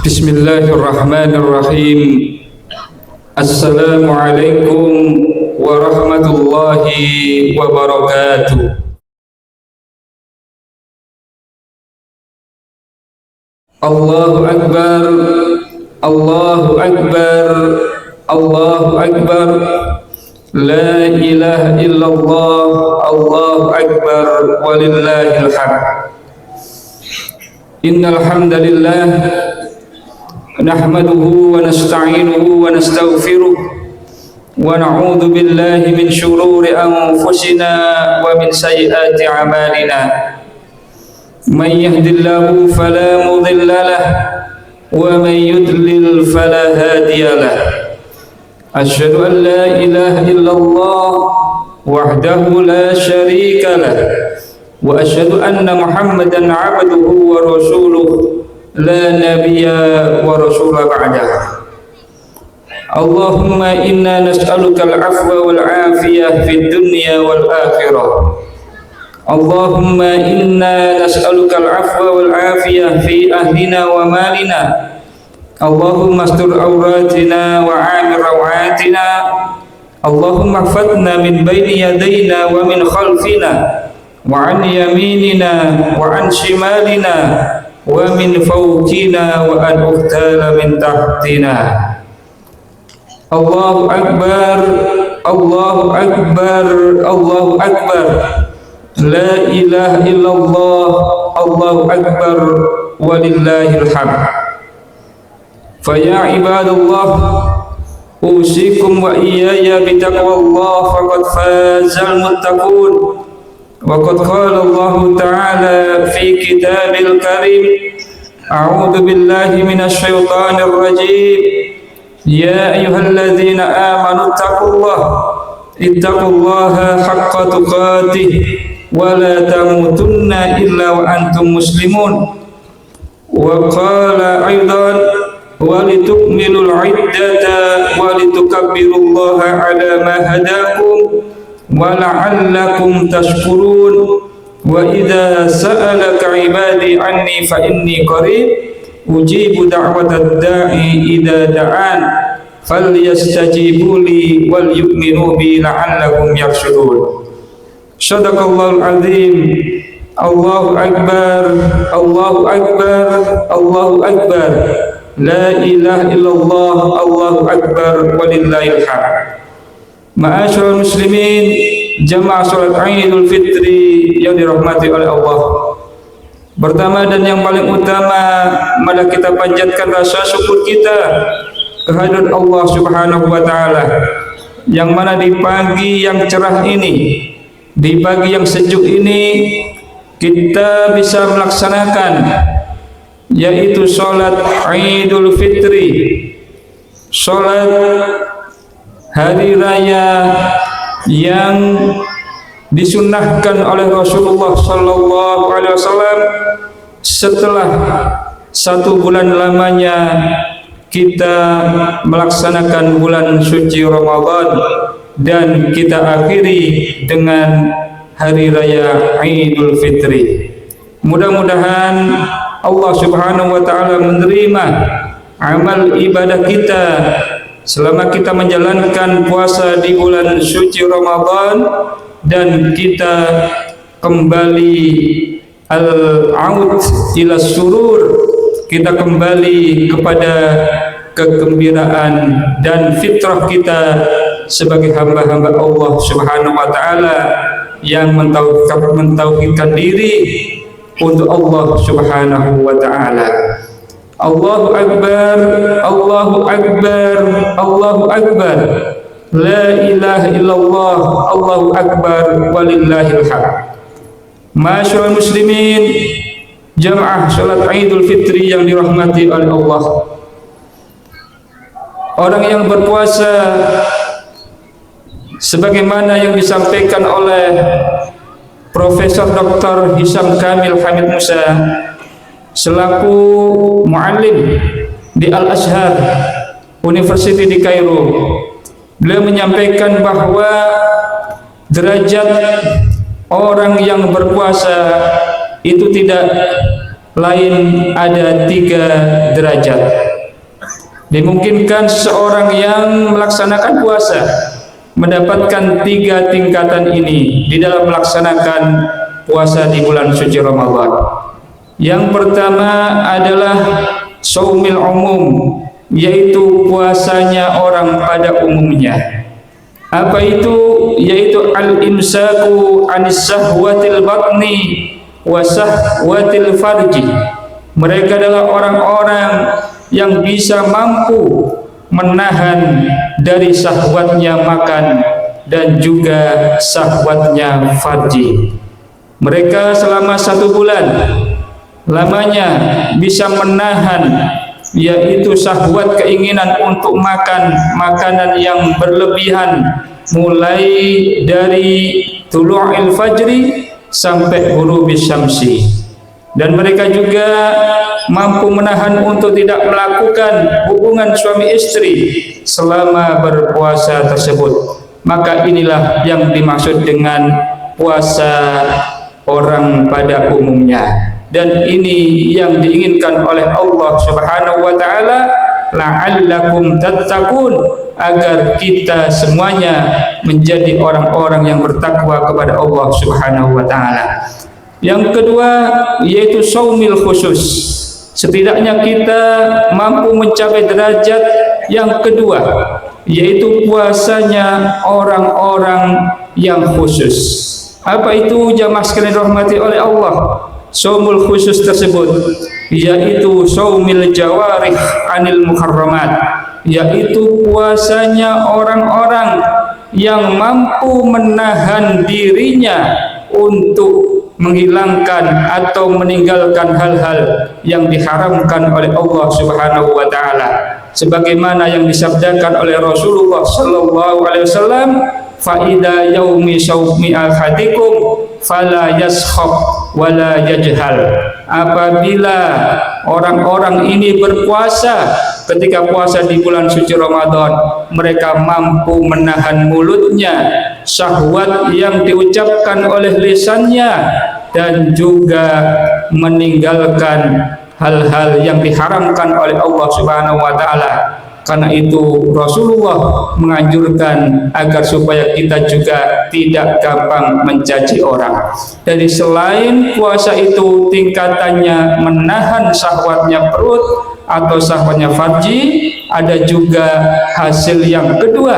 Bismillahirrahmanirrahim. Assalamualaikum warahmatullahi wabarakatuh. Allahu Akbar, Allahu Akbar, Allahu Akbar. La ilaha illallah, Allahu Akbar, walillahil hamd. Innal hamdalillah nahmaduhu wa nasta'inuhu wa nastaghfiruh wa na'udzu billahi min shururi anfusina wa min sayyiati a'malina. Man yahdihillahu fala mudilla lahu wa man yudlil fala hadiya lahu. Asyhadu an la ilaha illallah wahdahu la syarika lahu wa asyhadu anna Muhammadan 'abduhu wa rasuluhu la nabiyya wa rasula ba'dahu. Allahumma inna nas'aluka al-'afwa wal 'afiyah fid dunya wal akhirah. Allahumma inna nas'aluka al-'afwa wal 'afiyah fi ahlina wa malina. Allahumma astur awratina wa 'amir rawatina. Allahumma ihfadna min bayni yadayna wa min khalfina wa 'an yaminina wa 'an shimalina wa min fawqina wa an uhtala min tahtina. Allahu Akbar, Allahu Akbar, Allahu Akbar. La ilaha illallah, Allahu Akbar, walillahil hamd. Faya ibadallah, usikum wa iyaya bitaqwallah faqad fazal muttaqun. Wa qad qala Allah ta'ala fi kitabil karim, a'udzu billahi minasy syaithanir rajim. Ya ayyuhalladzina amanu ittaqullaha haqqa tuqatih wa la tamutunna illa wa antum muslimun. Wa qala aidan walitukmilul iddata walitukabbirullaha ala ma hadakum wa la'allakum tashkurun. Wa idza sa'alaka ibadi anni fa inni qarib ujibu da'watad da'i idza da'an falyastajibu li wal yu'minu bi la'allahum yarshudun. Shadaqallahul azim. Allahu Akbar, Allahu Akbar, Allahu Akbar. La ilaha illallah, Allahu Akbar, walillahil hamd. Ma'asyiral muslimin, jamaah salat Idul Fitri yang dirahmati oleh Allah. Pertama dan yang paling utama, mari kita panjatkan rasa syukur kita kehadirat Allah Subhanahu wa taala, yang mana di pagi yang cerah ini, di pagi yang sejuk ini, kita bisa melaksanakan yaitu sholat Idul Fitri, sholat hari raya yang disunnahkan oleh Rasulullah sallallahu alaihi wasallam setelah 1 bulan lamanya kita melaksanakan bulan suci Ramadan, dan kita akhiri dengan hari raya Idul Fitri. Mudah-mudahan Allah Subhanahu wa taala menerima amal ibadah kita selama kita menjalankan puasa di bulan suci Ramadan, dan kita kembali al-aud ila surur, kita kembali kepada kegembiraan dan fitrah kita sebagai hamba-hamba Allah Subhanahu wa taala yang mentauhidkan diri untuk Allah Subhanahu wa taala. Allahu Akbar, Allahu Akbar, Allahu Akbar. La ilaha illallah, Allahu Akbar, walillahil hamd. Masyaallah muslimin, jamaah salat Idul Fitri yang dirahmati oleh Allah. Orang yang berpuasa sebagaimana yang disampaikan oleh Profesor Dr. Hisam Kamil Hamid Musa selaku muallim di Al-Azhar University di Kairo, beliau menyampaikan bahwa derajat orang yang berpuasa itu tidak lain ada 3 derajat. Dimungkinkan seseorang yang melaksanakan puasa mendapatkan 3 tingkatan ini di dalam melaksanakan puasa di bulan suci Ramadan. Yang pertama adalah shaumil umum, yaitu puasanya orang pada umumnya. Apa itu? Yaitu al-imsaku anis sahwatil batni wa sahwatil farji. Mereka adalah orang-orang yang bisa mampu menahan dari syahwatnya makan dan juga syahwatnya farji. Mereka selama 1 bulan lamanya bisa menahan, yaitu syahwat keinginan untuk makan makanan yang berlebihan, mulai dari tulu'il fajri sampai ghurubis syamsi. Dan mereka juga mampu menahan untuk tidak melakukan hubungan suami istri selama berpuasa tersebut. Maka inilah yang dimaksud dengan puasa orang pada umumnya. Dan ini yang diinginkan oleh Allah Subhanahu wa taala, la'allakum tattaqun, agar kita semuanya menjadi orang-orang yang bertakwa kepada Allah Subhanahu wa taala. Yang kedua yaitu shaumil khusus. Setidaknya kita mampu mencapai derajat yang kedua, yaitu puasanya orang-orang yang khusus. Apa itu jamaah sekalian dirahmati oleh Allah? Shaumul khusus tersebut yaitu shaumil jawarih anil muharramat, yaitu puasanya orang-orang yang mampu menahan dirinya untuk menghilangkan atau meninggalkan hal-hal yang diharamkan oleh Allah Subhanahu wa taala, sebagaimana yang disabdakan oleh Rasulullah sallallahu alaihi wasallam, fa idza yaumi saumi ahadikum fala yaskhab wala yajhal. Apabila orang-orang ini berpuasa, ketika puasa di bulan suci Ramadan, mereka mampu menahan mulutnya, syahwat yang diucapkan oleh lisannya, dan juga meninggalkan hal-hal yang diharamkan oleh Allah Subhanahu wa taala. Karena itu Rasulullah menganjurkan agar supaya kita juga tidak gampang mencaci orang. Jadi selain puasa itu tingkatannya menahan syahwatnya perut atau syahwatnya farji, ada juga hasil yang kedua,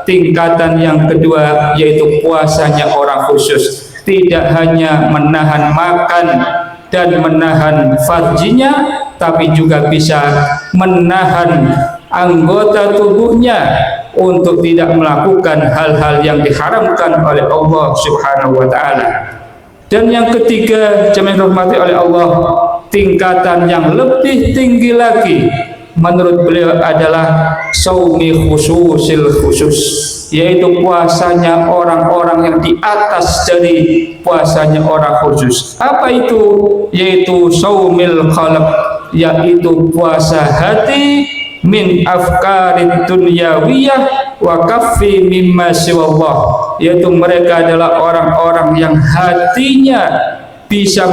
tingkatan yang kedua, yaitu puasanya orang khusus. Tidak hanya menahan makan dan menahan farjinya, tapi juga bisa menahan anggota tubuhnya untuk tidak melakukan hal-hal yang diharamkan oleh Allah Subhanahu wa taala. Dan yang ketiga, jemaah dirahmati oleh Allah, tingkatan yang lebih tinggi lagi menurut beliau adalah shaumi khususil khusus, yaitu puasanya orang-orang yang di atas dari puasanya orang khusus. Apa itu? Yaitu shaumil qalb, yaitu puasa hati min afkarid dunyawiyah wa kaffi mimma siwallah, yaitu mereka adalah orang-orang yang hatinya bisa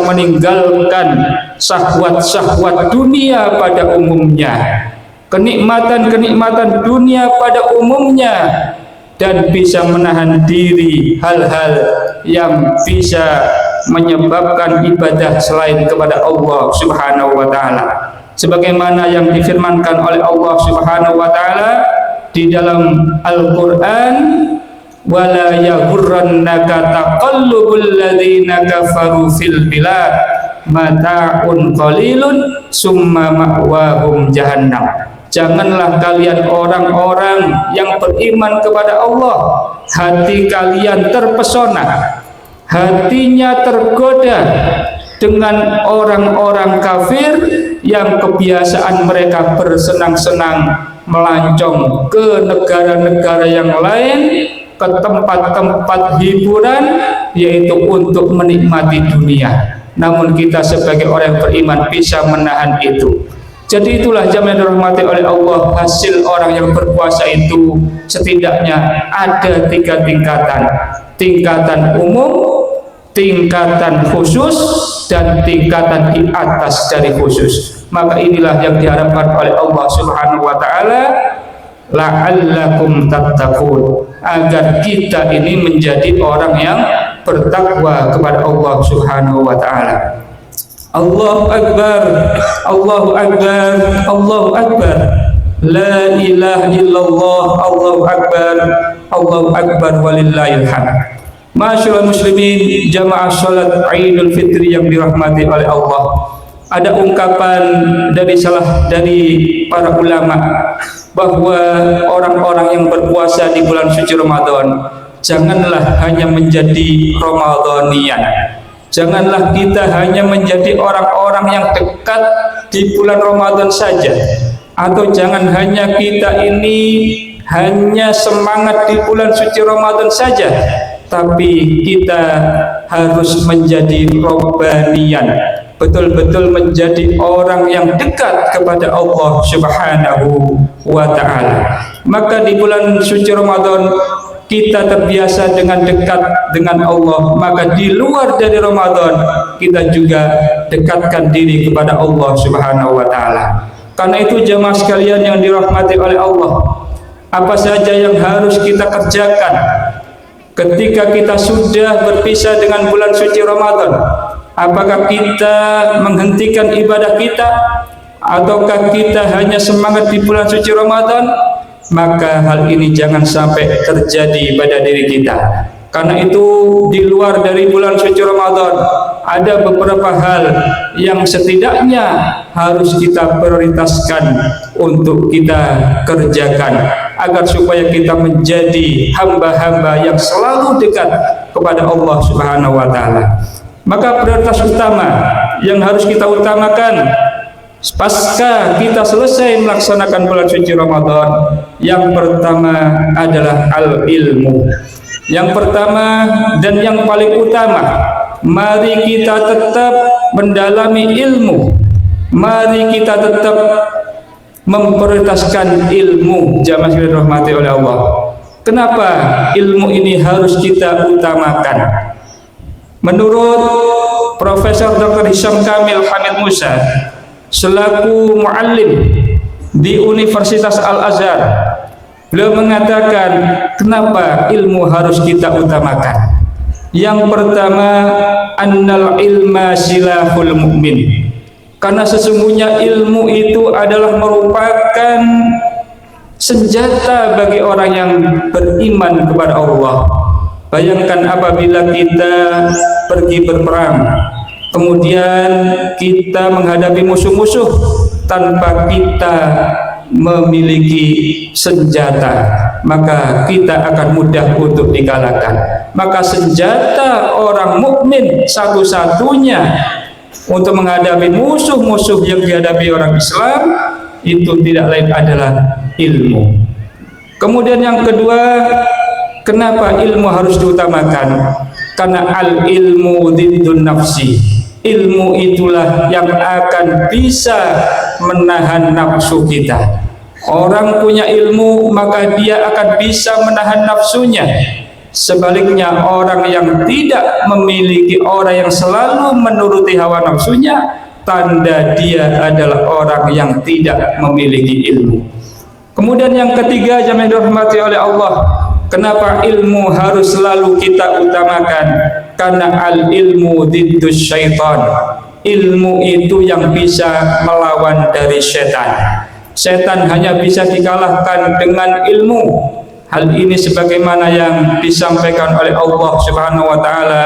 meninggalkan syahwat-syahwat dunia pada umumnya, kenikmatan-kenikmatan dunia pada umumnya, dan bisa menahan diri hal-hal yang bisa menyebabkan ibadah selain kepada Allah Subhanahu wa taala. Sebagaimana yang difirmankan oleh Allah Subhanahu wa taala di dalam Al-Qur'an, wala yaghurrannaka taqallubul ladzina kafaru fil bilad mata'un qalilun summa ma'wahum jahannam. Janganlah kalian orang-orang yang beriman kepada Allah hati kalian terpesona, hatinya tergoda dengan orang-orang kafir yang kebiasaan mereka bersenang-senang melancong ke negara-negara yang lain, ke tempat-tempat hiburan, yaitu untuk menikmati dunia. Namun kita sebagai orang yang beriman bisa menahan itu. Jadi itulah jamaah yang dirahmati oleh Allah, hasil orang yang berpuasa itu setidaknya ada 3 tingkatan. Tingkatan umum, tingkatan khusus dan tingkatan di atas dari khusus. Maka inilah yang diharapkan oleh Allah Subhanahu wa taala, la'allakum tattaqun, agar kita ini menjadi orang yang bertakwa kepada Allah Subhanahu wa taala. Allahu akbar, Allahu akbar, Allahu akbar. La ilaha illallah, Allahu akbar, Allahu akbar, walillahil hamd. Masyaallah muslimin, jamaah salat Idul Fitri yang dirahmati oleh Allah. Ada ungkapan dari para ulama bahwa orang-orang yang berpuasa di bulan suci Ramadan janganlah hanya menjadi Ramadhanian. Janganlah kita hanya menjadi orang-orang yang dekat di bulan Ramadan saja, atau jangan hanya kita ini hanya semangat di bulan suci Ramadan saja, tapi kita harus menjadi Rabbanian, betul-betul menjadi orang yang dekat kepada Allah Subhanahu wa taala. Maka di bulan suci Ramadan kita terbiasa dengan dekat dengan Allah, maka di luar dari Ramadan kita juga dekatkan diri kepada Allah Subhanahu wa taala. Karena itu jemaah sekalian yang dirahmati oleh Allah, apa saja yang harus kita kerjakan ketika kita sudah berpisah dengan bulan suci Ramadan? Apakah kita menghentikan ibadah kita, ataukah kita hanya semangat di bulan suci Ramadan? Maka hal ini jangan sampai terjadi pada diri kita. Karena itu di luar dari bulan suci Ramadan ada beberapa hal yang setidaknya harus kita prioritaskan untuk kita kerjakan, agar supaya kita menjadi hamba-hamba yang selalu dekat kepada Allah Subhanahu wa taala. Maka prioritas utama yang harus kita utamakan pasca kita selesai melaksanakan bulan suci Ramadan, yang pertama adalah al-ilmu. Yang pertama dan yang paling utama, mari kita tetap mendalami ilmu. Mari kita tetap memprioritaskan ilmu, jamaah sekalian dirahmati oleh Allah. Kenapa ilmu ini harus kita utamakan? Menurut Profesor Dr. Hisham Kamil Hamid Musa selaku muallim di Universitas Al-Azhar, beliau mengatakan kenapa ilmu harus kita utamakan. Yang pertama, annal ilma silahul mu'min, karena sesungguhnya ilmu itu adalah merupakan senjata bagi orang yang beriman kepada Allah. Bayangkan apabila kita pergi berperang, kemudian kita menghadapi musuh-musuh tanpa kita memiliki senjata, maka kita akan mudah untuk dikalahkan. Maka senjata orang mukmin satu-satunya untuk menghadapi musuh-musuh yang dihadapi orang Islam itu tidak lain adalah ilmu. Kemudian yang kedua, kenapa ilmu harus diutamakan? Karena al-ilmu diddun nafsi. Ilmu itulah yang akan bisa menahan nafsu kita. Orang punya ilmu maka dia akan bisa menahan nafsunya. Sebaliknya orang yang tidak memiliki, orang yang selalu menuruti hawa nafsunya, tanda dia adalah orang yang tidak memiliki ilmu. Kemudian yang ketiga, jamaah dirahmati oleh Allah, kenapa ilmu harus selalu kita utamakan? Karena al-ilmu diddus syaitan. Ilmu itu yang bisa melawan dari setan. Setan hanya bisa dikalahkan dengan ilmu. Hal ini sebagaimana yang disampaikan oleh Allah Subhanahu wa taala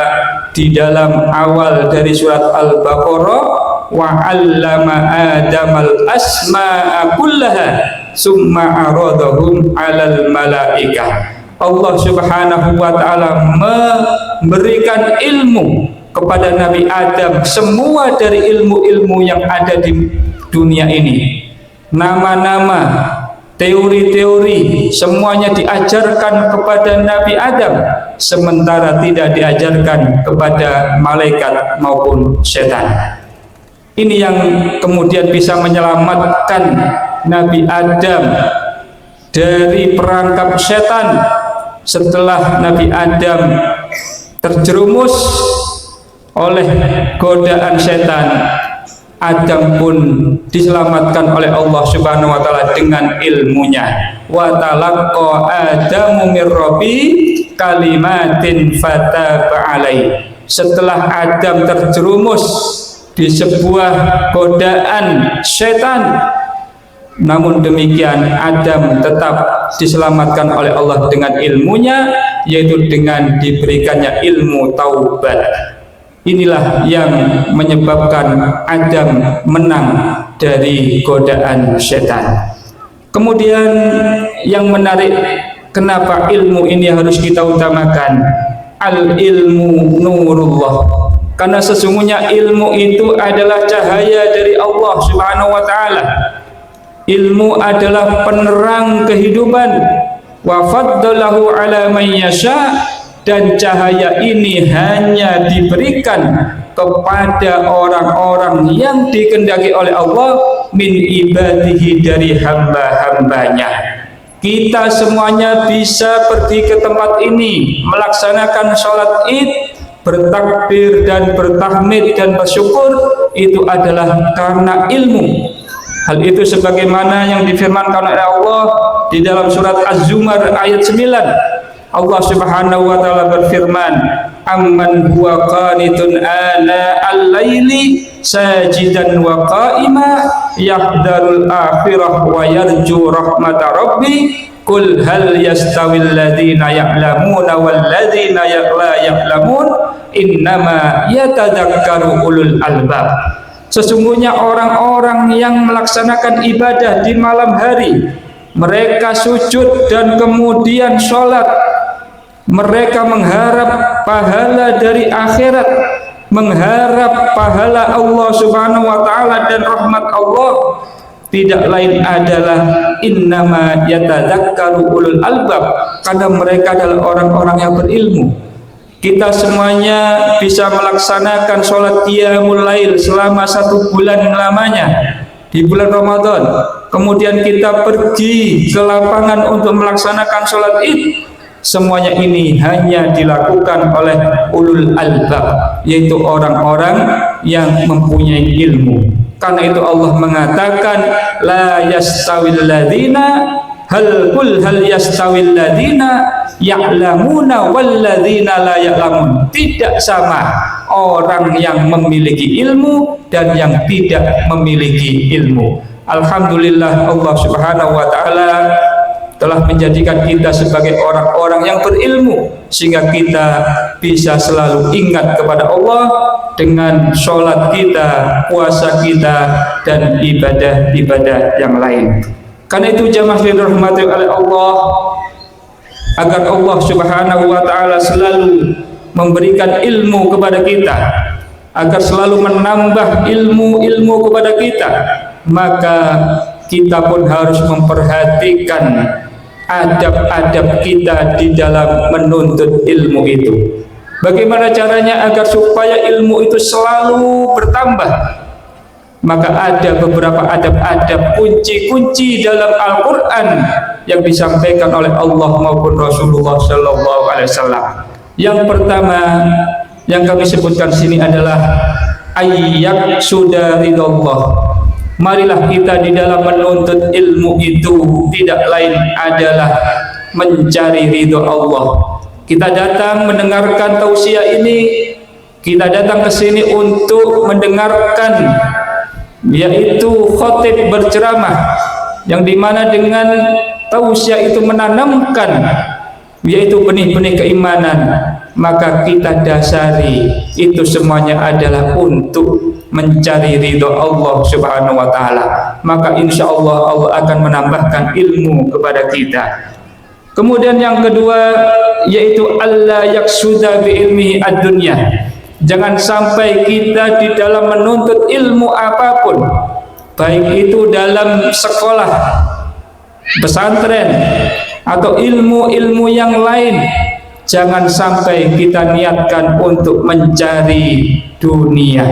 di dalam awal dari surat Al-Baqarah, wa 'allama Adamal asma'a kullaha summa aradahum 'alal malaikah. Allah Subhanahu wa taala memberikan ilmu kepada Nabi Adam semua dari ilmu-ilmu yang ada di dunia ini. Nama-nama, teori-teori semuanya diajarkan kepada Nabi Adam, sementara tidak diajarkan kepada malaikat maupun setan. Ini yang kemudian bisa menyelamatkan Nabi Adam dari perangkap setan. Setelah Nabi Adam terjerumus oleh godaan setan, Adam pun diselamatkan oleh Allah Subhanahu wa taala dengan ilmunya. Wa talaqqa Adamu mir rabbi kalimatin fataba alaihi. Setelah Adam terjerumus di sebuah godaan setan, namun demikian Adam tetap diselamatkan oleh Allah dengan ilmunya, yaitu dengan diberikannya ilmu taubat. Inilah yang menyebabkan Adam menang dari godaan setan. Kemudian yang menarik, kenapa ilmu ini harus kita utamakan? Al ilmu nurullah. Karena sesungguhnya ilmu itu adalah cahaya dari Allah Subhanahu wa taala. Ilmu adalah penerang kehidupan. Wa faddalahu ala man yasha, dan cahaya ini hanya diberikan kepada orang-orang yang dikehendaki oleh Allah min ibadihi, dari hamba-hambanya. Kita semuanya bisa pergi ke tempat ini, melaksanakan sholat id, bertakbir dan bertahmid dan bersyukur, itu adalah karena ilmu. Hal itu sebagaimana yang difirmankan oleh Allah di dalam surat Az-Zumar ayat 9. Allah Subhanahu wa taala berfirman, amman huwa qanitun ana al-laili sajidan wa qa'ima yahdarul akhirah wa yarju rahmata rabbi qul hal yastawil ladzina ya'lamuna wal ladzina la ya'lamun innama yatadzakkaru ulul albab. Sesungguhnya orang-orang yang melaksanakan ibadah di malam hari, mereka sujud dan kemudian sholat, mereka mengharap pahala dari akhirat, mengharap pahala Allah Subhanahu wa taala dan rahmat Allah, tidak lain adalah innama yatadzakkaru ulul albab, karena mereka adalah orang-orang yang berilmu. Kita semuanya bisa melaksanakan sholat qiyamul lail selama 1 bulan lamanya di bulan Ramadan, kemudian kita pergi ke lapangan untuk melaksanakan sholat id. Semuanya ini hanya dilakukan oleh ulul albab, yaitu orang-orang yang mempunyai ilmu. Karena itu Allah mengatakan la yastawil ladzina hal yastawil ladzina ya'lamuna wal ladzina la ya'lamun. Tidak sama orang yang memiliki ilmu dan yang tidak memiliki ilmu. Alhamdulillah, Allah Subhanahu wa taala telah menjadikan kita sebagai orang-orang yang berilmu, sehingga kita bisa selalu ingat kepada Allah dengan sholat kita, puasa kita, dan ibadah-ibadah yang lain. Karena itu jamaah dirahmati oleh Allah, agar Allah Subhanahu wa taala selalu memberikan ilmu kepada kita, agar selalu menambah ilmu-ilmu kepada kita, maka kita pun harus memperhatikan adab-adab kita di dalam menuntut ilmu itu. Bagaimana caranya agar supaya ilmu itu selalu bertambah? Maka ada beberapa adab-adab, kunci-kunci dalam Al-Quran yang disampaikan oleh Allah maupun Rasulullah Sallallahu Alaihi Wasallam. Yang pertama yang kami sebutkan sini adalah ayyak sudah ridallah. Marilah kita di dalam menuntut ilmu itu tidak lain adalah mencari ridho Allah. Kita datang mendengarkan tausiah ini, kita datang ke sini untuk mendengarkan, yaitu khotib berceramah, yang dimana dengan tausiah itu menanamkan yaitu benih-benih keimanan. Maka kita dasari itu semuanya adalah untuk mencari ridho Allah Subhanahu wa taala. Maka insya Allah Allah akan menambahkan ilmu kepada kita. Kemudian yang kedua yaitu alla yaksuda bi ilmihi ad-dunya. Jangan sampai kita di dalam menuntut ilmu apapun, baik itu dalam sekolah, pesantren, atau ilmu-ilmu yang lain, jangan sampai kita niatkan untuk mencari dunia.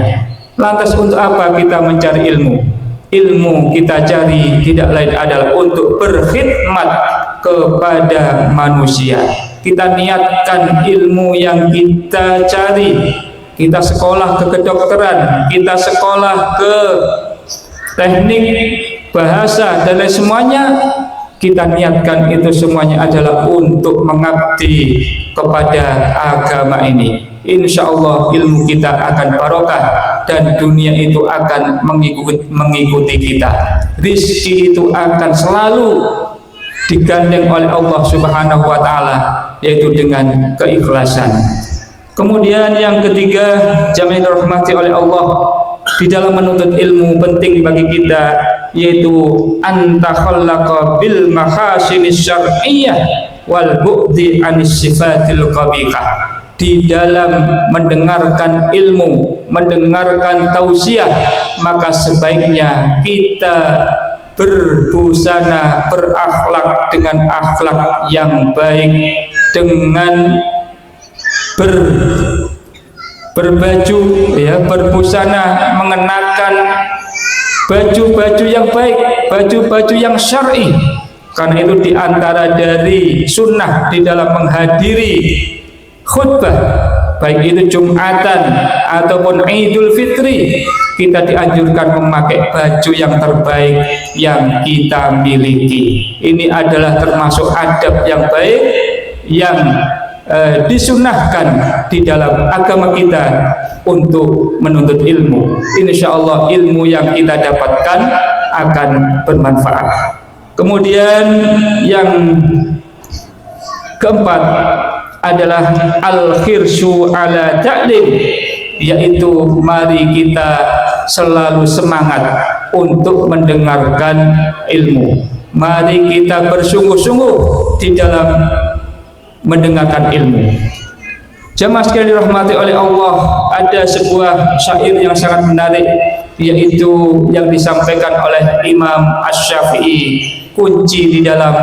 Lantas untuk apa kita mencari ilmu? Ilmu kita cari tidak lain adalah untuk berkhidmat kepada manusia. Kita niatkan ilmu yang kita cari, kita sekolah ke kedokteran, kita sekolah ke teknik bahasa dan lain semuanya, kita niatkan itu semuanya adalah untuk mengabdi kepada agama ini. Insya Allah ilmu kita akan barokah dan dunia itu akan mengikuti kita. Rizki itu akan selalu digandeng oleh Allah Subhanahu wa Ta'ala, yaitu dengan keikhlasan. Kemudian yang ketiga, jamaah dirahmati oleh Allah, di dalam menuntut ilmu penting bagi kita, yaitu antakhallaqa bil mahasinis syar'iyyah wal bu'di anis sifatil qabihah. Di dalam mendengarkan ilmu, mendengarkan tausiah, maka sebaiknya kita berbusana, berakhlak dengan akhlak yang baik, dengan berbaju, ya, berbusana, mengenakan baju-baju yang baik, baju-baju yang syar'i. Karena itu diantara dari sunnah di dalam menghadiri khutbah, baik itu Jumatan ataupun Idul Fitri, kita dianjurkan memakai baju yang terbaik yang kita miliki. Ini adalah termasuk adab yang baik yang disunahkan di dalam agama kita untuk menuntut ilmu. Insya Allah ilmu yang kita dapatkan akan bermanfaat. Kemudian yang keempat adalah al-khirsu ala ta'lim, yaitu mari kita selalu semangat untuk mendengarkan ilmu. Mari kita bersungguh-sungguh di dalam mendengarkan ilmu. Jamaah sekalian dirahmati oleh Allah, ada sebuah syair yang sangat menarik, yaitu yang disampaikan oleh Imam Asy-Syafi'i, kunci di dalam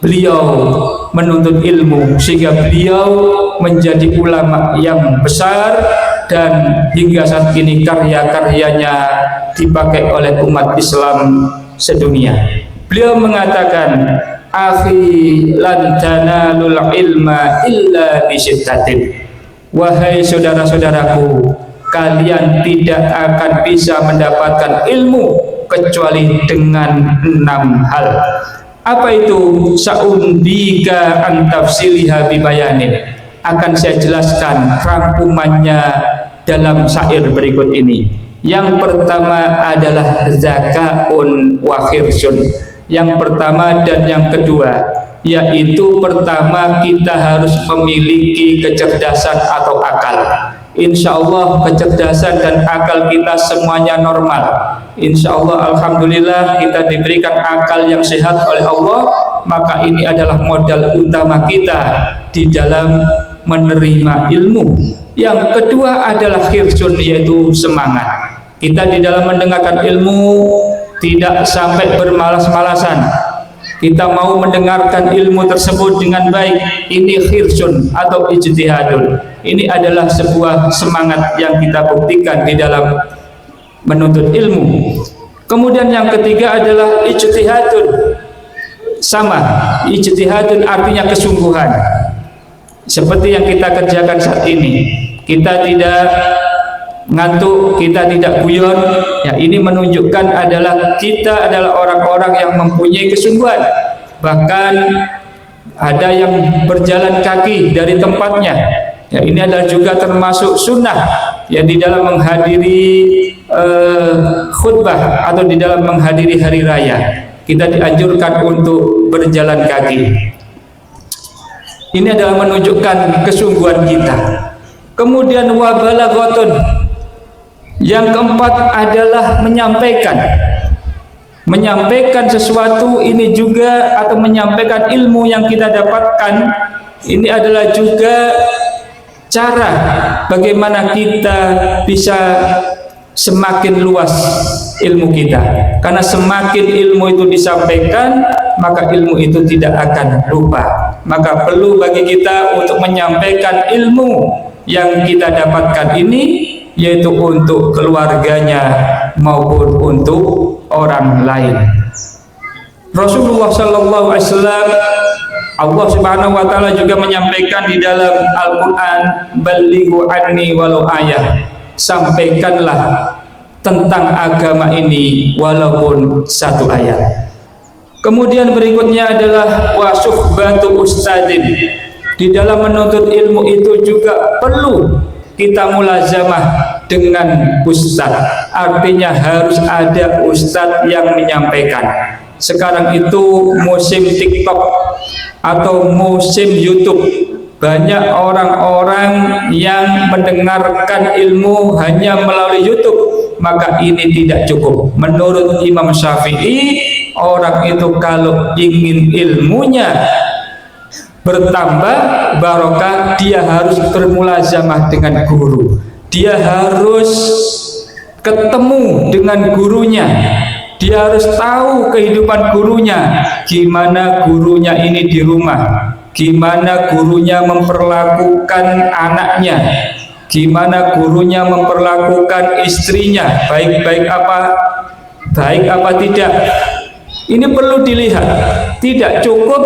beliau menuntut ilmu sehingga beliau menjadi ulama yang besar dan hingga saat ini karya-karyanya dipakai oleh umat Islam sedunia. Beliau mengatakan, akhi lan tanalul ilma illa bisittatin. Wahai saudara-saudaraku, kalian tidak akan bisa mendapatkan ilmu kecuali dengan 6 hal. Apa itu? Sa'undika an tafsiliha bibayanin. Akan saya jelaskan rangkumannya dalam syair berikut ini. Yang pertama adalah zakaun wa khirsun. Yang pertama dan yang kedua, yaitu pertama kita harus memiliki kecerdasan atau akal. Insya Allah kecerdasan dan akal kita semuanya normal. Insya Allah alhamdulillah kita diberikan akal yang sehat oleh Allah, maka ini adalah modal utama kita di dalam menerima ilmu. Yang kedua adalah khirsun, yaitu semangat. Kita di dalam mendengarkan ilmu tidak sampai bermalas-malasan. Kita mau mendengarkan ilmu tersebut dengan baik. Ini khirsun atau ijtihadun. Ini adalah sebuah semangat yang kita buktikan di dalam menuntut ilmu. Kemudian yang ketiga adalah ijtihadun. Sama, ijtihadun artinya kesungguhan. Seperti yang kita kerjakan saat ini. Kita tidak ngantuk, kita tidak guyon. Ya, ini menunjukkan adalah kita adalah orang-orang yang mempunyai kesungguhan. Bahkan ada yang berjalan kaki dari tempatnya. Ya, ini adalah juga termasuk sunnah ya di dalam menghadiri khutbah atau di dalam menghadiri hari raya. Kita dianjurkan untuk berjalan kaki. Ini adalah menunjukkan kesungguhan kita. Kemudian wabalaghatun. Yang keempat adalah menyampaikan. Menyampaikan sesuatu ini juga atau menyampaikan ilmu yang kita dapatkan, ini adalah juga cara bagaimana kita bisa semakin luas ilmu kita. Karena semakin ilmu itu disampaikan, maka ilmu itu tidak akan lupa. Maka perlu bagi kita untuk menyampaikan ilmu yang kita dapatkan ini, yaitu untuk keluarganya maupun untuk orang lain. Rasulullah sallallahu alaihi wasallam Allah Subhanahu wa taala juga menyampaikan di dalam Al-Qur'an, "Ballighu anni walau ayah." Sampaikanlah tentang agama ini walaupun satu ayat. Kemudian berikutnya adalah wasuhbatu ustadzin. Di dalam menuntut ilmu itu juga perlu kita mulazamah dengan ustadz. Artinya harus ada ustadz yang menyampaikan. Sekarang itu musim TikTok atau musim YouTube. Banyak orang-orang yang mendengarkan ilmu hanya melalui YouTube, maka ini tidak cukup. Menurut Imam Syafi'i, orang itu kalau ingin ilmunya bertambah barokah, dia harus bermulazamah dengan guru. Dia harus ketemu dengan gurunya. Dia harus tahu kehidupan gurunya, gimana gurunya ini di rumah, gimana gurunya memperlakukan anaknya, gimana gurunya memperlakukan istrinya, baik apa tidak. Ini perlu dilihat. Tidak cukup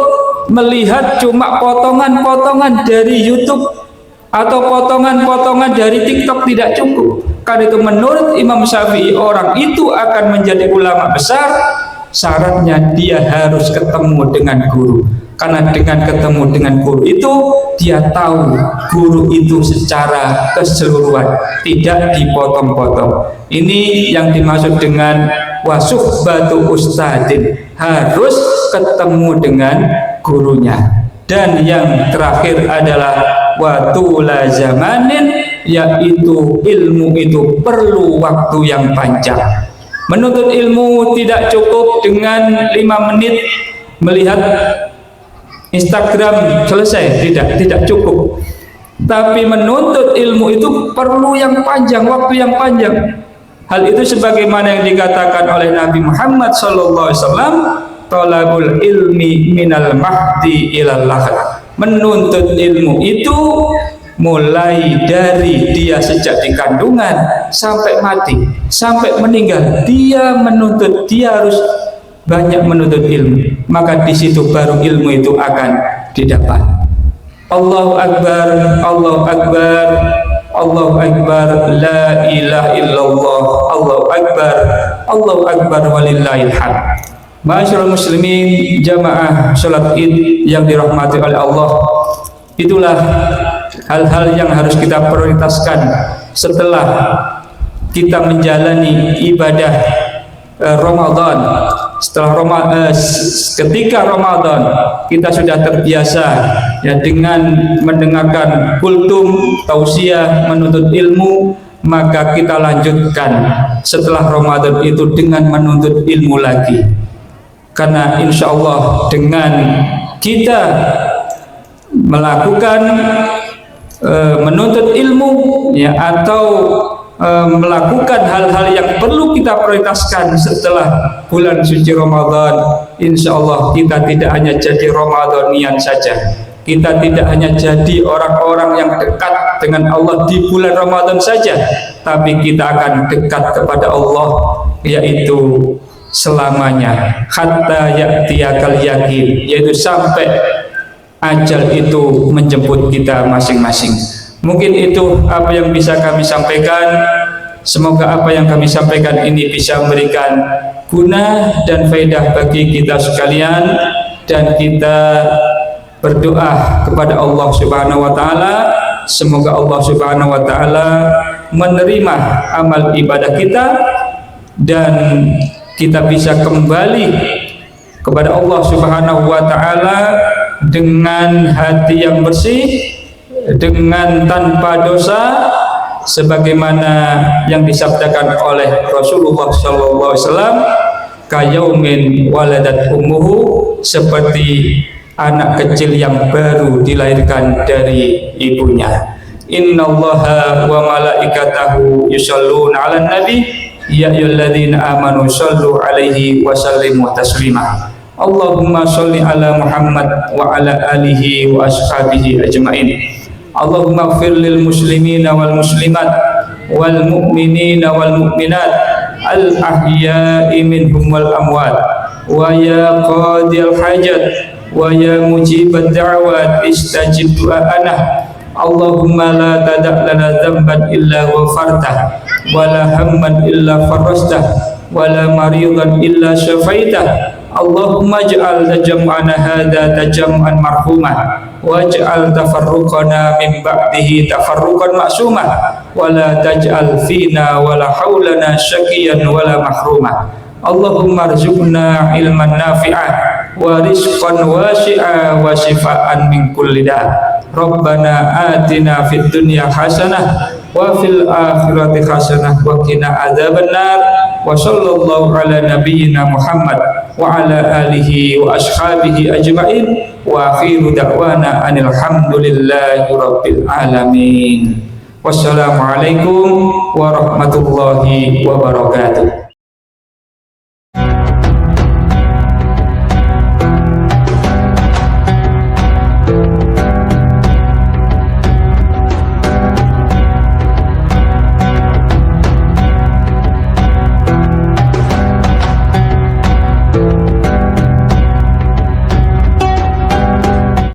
melihat cuma potongan-potongan dari YouTube atau potongan-potongan dari TikTok, tidak cukup. Karena itu menurut Imam Syafi'i, orang itu akan menjadi ulama besar, syaratnya dia harus ketemu dengan guru. Karena dengan ketemu dengan guru itu, dia tahu guru itu secara keseluruhan, tidak dipotong-potong. Ini yang dimaksud dengan wasuhbatu ustadzin, harus ketemu dengan gurunya. Dan yang terakhir adalah watula zamanin, yaitu ilmu itu perlu waktu yang panjang. Menuntut ilmu tidak cukup dengan 5 menit melihat Instagram selesai, tidak cukup. Tapi menuntut ilmu itu perlu yang panjang, waktu yang panjang. Hal itu sebagaimana yang dikatakan oleh Nabi Muhammad SAW, talabul ilmi minal mahdi ilal lahad. Menuntut ilmu itu mulai dari dia sejak di kandungan sampai mati, sampai meninggal, dia menuntut, dia harus banyak menuntut ilmu. Maka di situ baru ilmu itu akan didapat. Allahu Akbar, Allahu Akbar, Allahu Akbar, la ilaha illallah, Allahu Akbar, Allahu Akbar, walillahil hamd. Ma'asyiral muslimin, jamaah salat Id yang dirahmati oleh Allah, itulah hal-hal yang harus kita prioritaskan setelah kita menjalani ibadah Ramadan. Ketika Ramadan kita sudah terbiasa ya dengan mendengarkan kultum, tausiah, menuntut ilmu, maka kita lanjutkan setelah Ramadan itu dengan menuntut ilmu lagi. Karena insya Allah dengan kita melakukan menuntut ilmu ya, atau melakukan hal-hal yang perlu kita prioritaskan setelah bulan suci Ramadan, insya Allah kita tidak hanya jadi Ramadhanian saja, kita tidak hanya jadi orang-orang yang dekat dengan Allah di bulan Ramadan saja, tapi kita akan dekat kepada Allah yaitu selamanya, hatta ya'tiyakal yakin, yaitu sampai ajal itu menjemput kita masing-masing. Mungkin itu apa yang bisa kami sampaikan. Semoga apa yang kami sampaikan ini bisa memberikan guna dan faedah bagi kita sekalian, dan kita berdoa kepada Allah Subhanahu wa taala, semoga Allah Subhanahu wa taala menerima amal ibadah kita dan kita bisa kembali kepada Allah Subhanahu wa taala dengan hati yang bersih, dengan tanpa dosa, sebagaimana yang disabdakan oleh Rasulullah sallallahu alaihi wasallam, kayaumin waladat ummuhu, seperti anak kecil yang baru dilahirkan dari ibunya. Innallaha wa malaikatahu yusholluna 'alan nabi ya ayyuhalladzina amanu shallu 'alaihi wa sallimu taslima. Allahumma sholli ala Muhammad wa ala alihi wa ashabihi ajmain. Allahumma ighfir lil muslimina wal muslimat wal mu'minina wal mu'minat al ahya'i minhum wal amwat wa ya qadil hajat wa ya mujibad da'wat istajib du'ana. Allahumma la tada' lana dhanban illa ghafartah, wa la hamman illa farastah, wa la maridan illa syafaitah. Allahumma ij'al jam'ana hadha tajam'an marhumah, waj'al tafarruqana min ba'dihi tafarruqan ma'sumah, wa la taj'al fina wa la haulana syaqiyan wa la mahrumah. Allahumma arzuqna ilman nafi'ah wa rizqan wasi'a wa shifaan min kulli da'. Rabbana atina fid dunya hasanah wa fil akhirati hasanah wa qina adzabannar. Wa sallallahu ala nabiyyina Muhammad wa ala alihi wa ashabihi ajma'in. Wa akhiru da'wana anil hamdulillahi rabbil alamin. Wassalamualaikum warahmatullahi wabarakatuh.